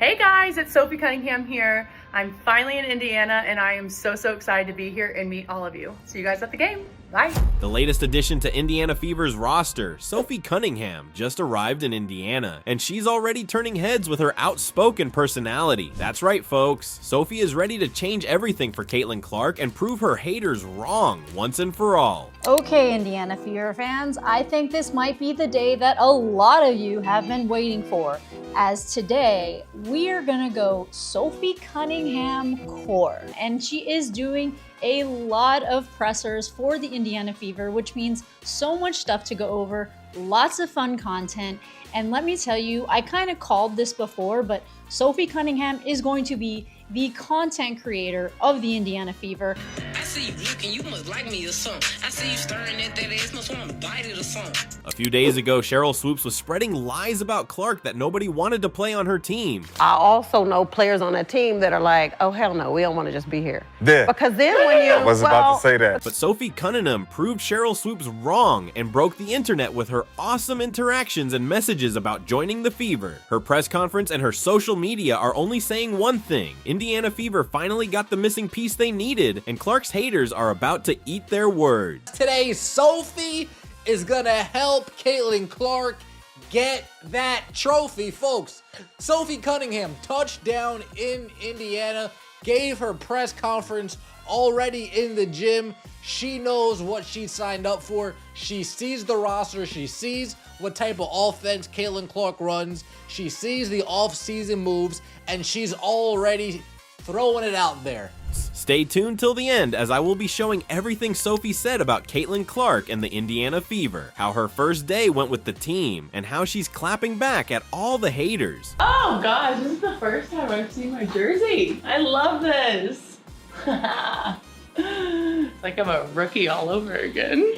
Hey guys, it's Sophie Cunningham here. I'm finally in Indiana and I am so excited to be here and meet all of you. See you guys at the game. Bye. The latest addition to Indiana Fever's roster, Sophie Cunningham, just arrived in Indiana, and she's already turning heads with her outspoken personality. That's right, folks. Sophie is ready to change everything for Caitlin Clark and prove her haters wrong once and for all. Okay, Indiana Fever fans, I think this might be the day that a lot of you have been waiting for, as today we are gonna go Sophie Cunningham core, and she is doing a lot of pressers for the Indiana Fever, which means so much stuff to go over, lots of fun content. And let me tell you, I kind of called this before, but Sophie Cunningham is going to be the content creator of the Indiana Fever. I see you looking, you must like me or something. I see you staring at that ass, must want to bite it or something. A few days ago, Cheryl Swoops was spreading lies about Clark that nobody wanted to play on her team. I also know players on that team that are like, oh, hell no, we don't want to just be here. Yeah. Because then when you... I was about to say that. But Sophie Cunningham proved Cheryl Swoops wrong and broke the internet with her awesome interactions and messages about joining the Fever. Her press conference and her social media are only saying one thing: Indiana Fever finally got the missing piece they needed, and Clark's haters are about to eat their words. Today, Sophie is gonna help Caitlin Clark get that trophy, folks. Sophie Cunningham, touchdown in Indiana, gave her press conference already in the gym. She knows what she signed up for. She sees the roster. She sees what type of offense Caitlin Clark runs. She sees the off-season moves, and she's already throwing it out there. Stay tuned till the end, as I will be showing everything Sophie said about Caitlin Clark and the Indiana Fever, how her first day went with the team, and how she's clapping back at all the haters. Oh gosh, this is the first time I've seen my jersey. I love this. It's like I'm a rookie all over again.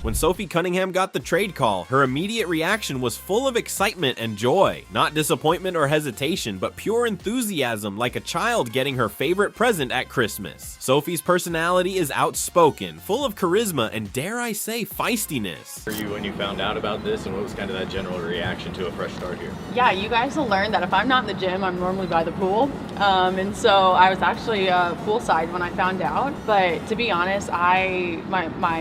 When Sophie Cunningham got the trade call, her immediate reaction was full of excitement and joy. Not disappointment or hesitation, but pure enthusiasm, like a child getting her favorite present at Christmas. Sophie's personality is outspoken, full of charisma, and dare I say, feistiness. For you when you found out about this, and what was kind of that general reaction to a fresh start here? Yeah, you guys will learn that if I'm not in the gym, I'm normally by the pool. And so I was actually poolside when I found out. But to be honest, my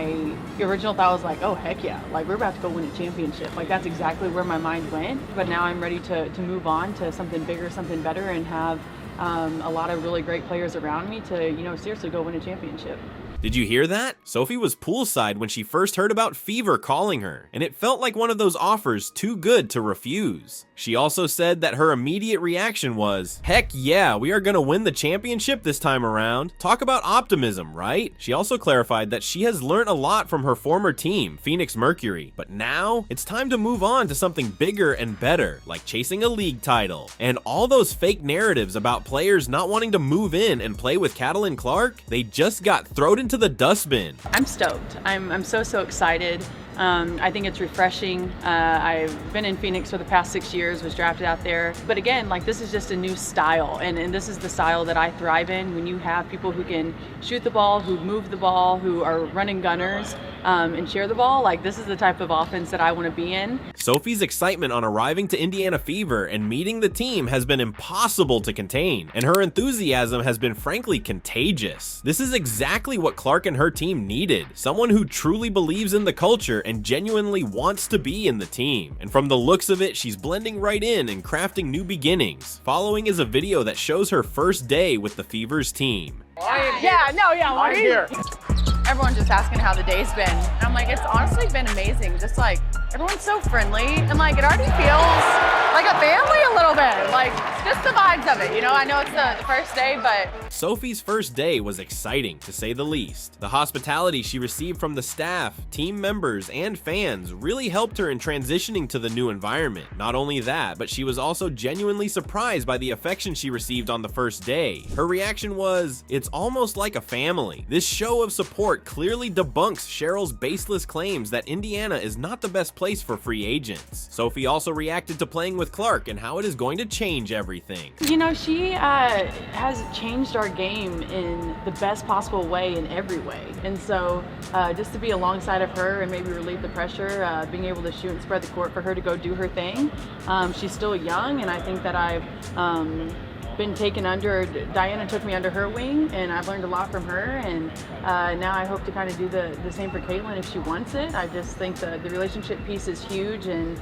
original thought was like, oh heck yeah, like we're about to go win a championship. Like that's exactly where my mind went. But now I'm ready to move on to something bigger, something better, and have a lot of really great players around me to, you know, seriously go win a championship. Did you hear that? Sophie was poolside when she first heard about Fever calling her, and it felt like one of those offers too good to refuse. She also said that her immediate reaction was, heck yeah, we are gonna win the championship this time around. Talk about optimism, right? She also clarified that she has learned a lot from her former team, Phoenix Mercury, but now it's time to move on to something bigger and better, like chasing a league title. And all those fake narratives about players not wanting to move in and play with Caitlin Clark, they just got thrown into the dustbin. I'm stoked. I'm so excited. I think it's refreshing. I've been in Phoenix for the past 6 years, was drafted out there. But again, like this is just a new style, and this is the style that I thrive in. When you have people who can shoot the ball, who move the ball, who are running gunners, and share the ball, like this is the type of offense that I want to be in. Sophie's excitement on arriving to Indiana Fever and meeting the team has been impossible to contain, and her enthusiasm has been frankly contagious. This is exactly what Clark and her team needed, someone who truly believes in the culture and genuinely wants to be in the team. And from the looks of it, she's blending right in and crafting new beginnings. Following is a video that shows her first day with the Fever's team. I'm here. Everyone's just asking how the day's been. And I'm like, it's honestly been amazing. Just like, everyone's so friendly, and like, it already feels like a family a little bit. Like, just the vibes of it, you know? I know it's the first day, but... Sophie's first day was exciting, to say the least. The hospitality she received from the staff, team members, and fans really helped her in transitioning to the new environment. Not only that, but she was also genuinely surprised by the affection she received on the first day. Her reaction was, it's almost like a family. This show of support clearly debunks Cheryl's baseless claims that Indiana is not the best place for free agents. Sophie also reacted to playing with Clark and how it is going to change change everything. You know, she has changed our game in the best possible way in every way. And so just to be alongside of her and maybe relieve the pressure, being able to shoot and spread the court for her to go do her thing. She's still young, and I think that I've been taken under, Diana took me under her wing, and I've learned a lot from her, and now I hope to kind of do the same for Caitlin if she wants it. I just think the relationship piece is huge, and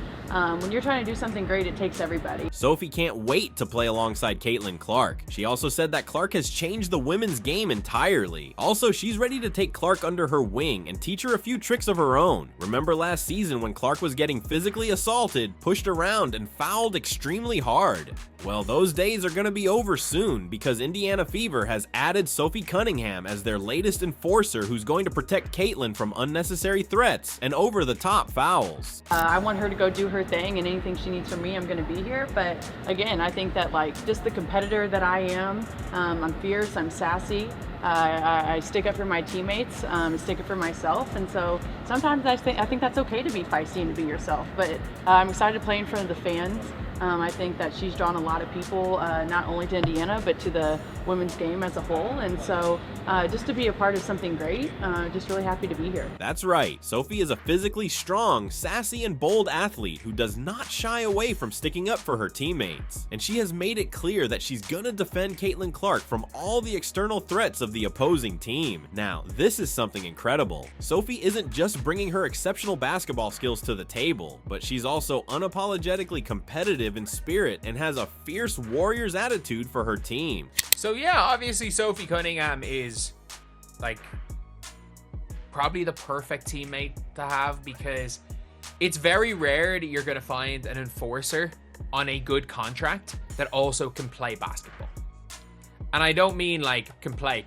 when you're trying to do something great, it takes everybody. Sophie can't wait to play alongside Caitlin Clark. She also said that Clark has changed the women's game entirely. Also, she's ready to take Clark under her wing and teach her a few tricks of her own. Remember last season when Clark was getting physically assaulted, pushed around, and fouled extremely hard? Well, those days are gonna be over soon because Indiana Fever has added Sophie Cunningham as their latest enforcer who's going to protect Caitlin from unnecessary threats and over-the-top fouls. I want her to go do her thing, and anything she needs from me, I'm going to be here. But again, I think that like just the competitor that I am, I'm fierce, I'm sassy. I stick up for my teammates, stick up for myself, and so sometimes I think that's okay to be feisty and to be yourself. But I'm excited to play in front of the fans. I think that she's drawn a lot of people, not only to Indiana, but to the women's game as a whole. And so just to be a part of something great, just really happy to be here. That's right. Sophie is a physically strong, sassy, and bold athlete who does not shy away from sticking up for her teammates. And she has made it clear that she's gonna defend Caitlin Clark from all the external threats of the opposing team. Now, this is something incredible. Sophie isn't just bringing her exceptional basketball skills to the table, but she's also unapologetically competitive in spirit and has a fierce warrior's attitude for her team. So yeah, obviously Sophie Cunningham is like probably the perfect teammate to have, because it's very rare that you're going to find an enforcer on a good contract that also can play basketball. And I don't mean like can play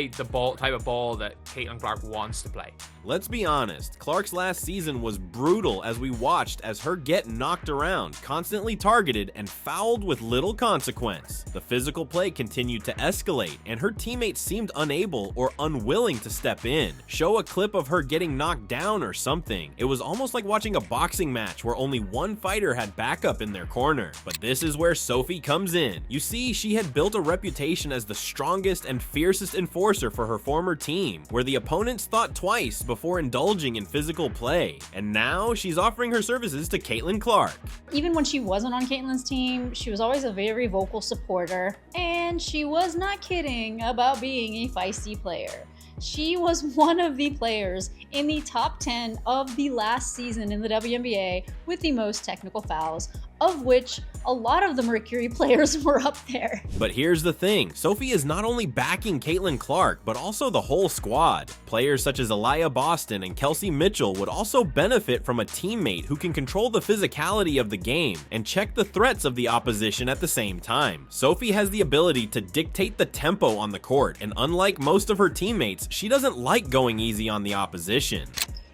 the ball type of ball that Caitlin Clark wants to play. Let's be honest, Clark's last season was brutal as we watched as her get knocked around, constantly targeted, and fouled with little consequence. The physical play continued to escalate, and her teammates seemed unable or unwilling to step in. Show a clip of her getting knocked down or something. It was almost like watching a boxing match where only one fighter had backup in their corner. But this is where Sophie comes in. You see, she had built a reputation as the strongest and fiercest enforcer for her former team, where the opponents thought twice before indulging in physical play, and now she's offering her services to Caitlin Clark. Even when she wasn't on Caitlin's team, she was always a very vocal supporter, and she was not kidding about being a feisty player. She was one of the players in the top 10 of the last season in the WNBA with the most technical fouls, of which a lot of the Mercury players were up there. But here's the thing, Sophie is not only backing Caitlin Clark, but also the whole squad. Players such as Aaliyah Boston and Kelsey Mitchell would also benefit from a teammate who can control the physicality of the game and check the threats of the opposition at the same time. Sophie has the ability to dictate the tempo on the court, and unlike most of her teammates, she doesn't like going easy on the opposition.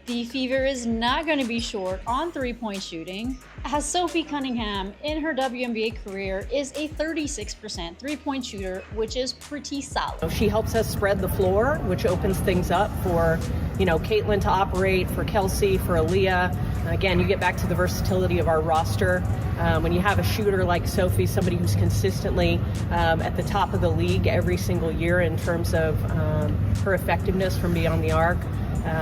The Fever is not going to be short on three-point shooting, as Sophie Cunningham in her WNBA career is a 36% three-point shooter, which is pretty solid. She helps us spread the floor, which opens things up for, Caitlin to operate, for Kelsey, for Aaliyah. Again, you get back to the versatility of our roster. When you have a shooter like Sophie, somebody who's consistently at the top of the league every single year in terms of her effectiveness from beyond the arc,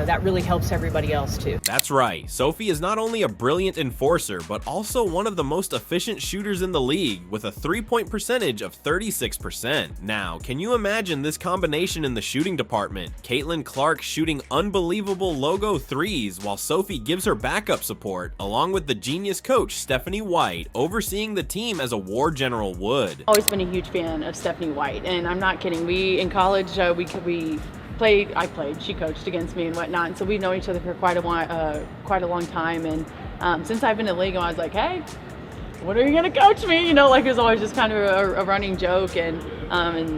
that really helps everybody else too. That's right. Sophie is not only a brilliant enforcer, but also one of the most efficient shooters in the league with a three-point percentage of 36%. Now, can you imagine this combination in the shooting department? Caitlin Clark shooting unbelievable logo threes while Sophie gives her backup support, along with the genius coach Stephanie White overseeing the team as a war general would. Always been a huge fan of Stephanie White, and I'm not kidding. We in college I played, she coached against me and whatnot, and so we've known each other for quite a long time, and since I've been in the league, I was like, hey, when are you gonna coach me? It was always just kind of a running joke, and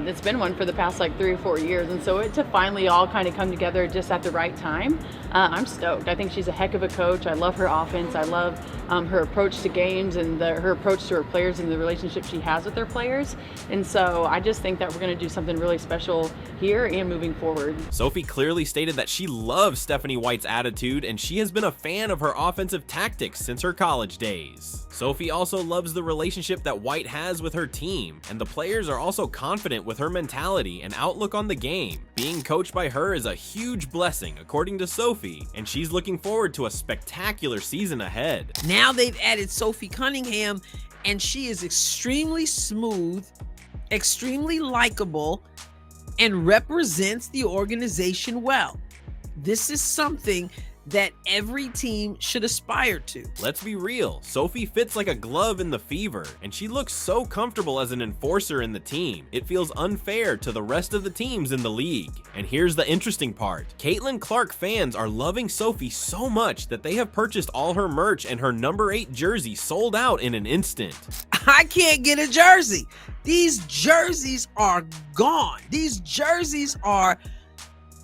it's been one for the past 3 or 4 years, and so to finally all kind of come together just at the right time, I'm stoked. I think she's a heck of a coach. I love her offense. I love her approach to games and her approach to her players and the relationship she has with their players. And so I just think that we're going to do something really special here and moving forward. Sophie clearly stated that she loves Stephanie White's attitude and she has been a fan of her offensive tactics since her college days. Sophie also loves the relationship that White has with her team, and the players are also confident with her mentality and outlook on the game. Being coached by her is a huge blessing, according to Sophie, and she's looking forward to a spectacular season ahead. Now they've added Sophie Cunningham, and she is extremely smooth, extremely likable, and represents the organization well. This is something that every team should aspire to. Let's be real, Sophie fits like a glove in the Fever, and she looks so comfortable as an enforcer in the team. It feels unfair to the rest of the teams in the league. And here's the interesting part. Caitlin Clark fans are loving Sophie so much that they have purchased all her merch, and her number 8 jersey sold out in an instant. I can't get a jersey. These jerseys are gone. These jerseys are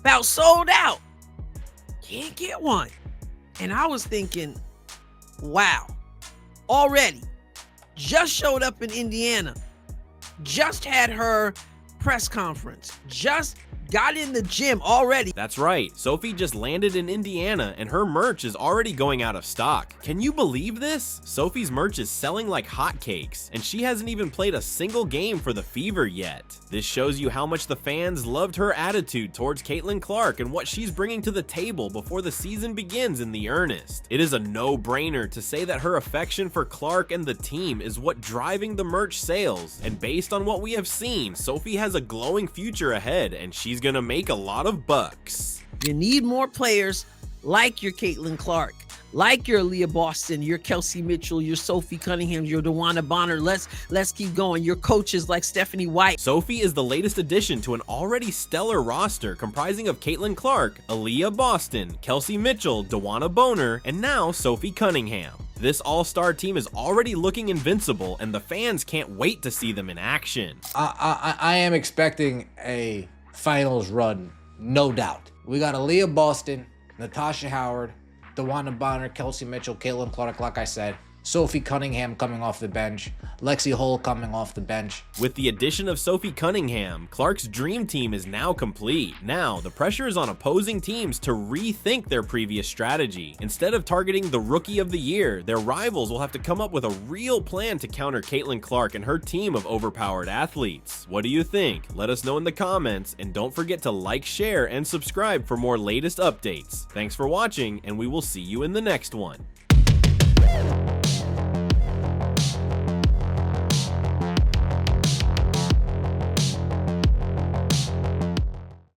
about sold out. Can't get one. And I was thinking, wow, already just showed up in Indiana, just had her press conference, just got in the gym already. That's right, Sophie just landed in Indiana and her merch is already going out of stock. Can you believe this? Sophie's merch is selling like hotcakes, and she hasn't even played a single game for the Fever yet. This shows you how much the fans loved her attitude towards Caitlin Clark and what she's bringing to the table before the season begins in the earnest. It is a no-brainer to say that her affection for Clark and the team is what driving the merch sales, and based on what we have seen, Sophie has a glowing future ahead, and she's gonna make a lot of bucks. You need more players like your Caitlin Clark, like your Leah Boston, your Kelsey Mitchell, your Sophie Cunningham, your DeWanna Bonner. Let's keep going. Your coaches like Stephanie White. Sophie is the latest addition to an already stellar roster comprising of Caitlin Clark, Aaliyah Boston, Kelsey Mitchell, DeWanna Bonner, and now Sophie Cunningham. This all-star team is already looking invincible, and the fans can't wait to see them in action. I am expecting a finals run, no doubt. We got Aaliyah Boston, Natasha Howard, DeWanna Bonner, Kelsey Mitchell, Caitlin Clark, like I said, Sophie Cunningham coming off the bench, Lexi Hull coming off the bench. With the addition of Sophie Cunningham, Clark's dream team is now complete. Now, the pressure is on opposing teams to rethink their previous strategy. Instead of targeting the Rookie of the Year, their rivals will have to come up with a real plan to counter Caitlin Clark and her team of overpowered athletes. What do you think? Let us know in the comments, and don't forget to like, share, and subscribe for more latest updates. Thanks for watching, and we will see you in the next one.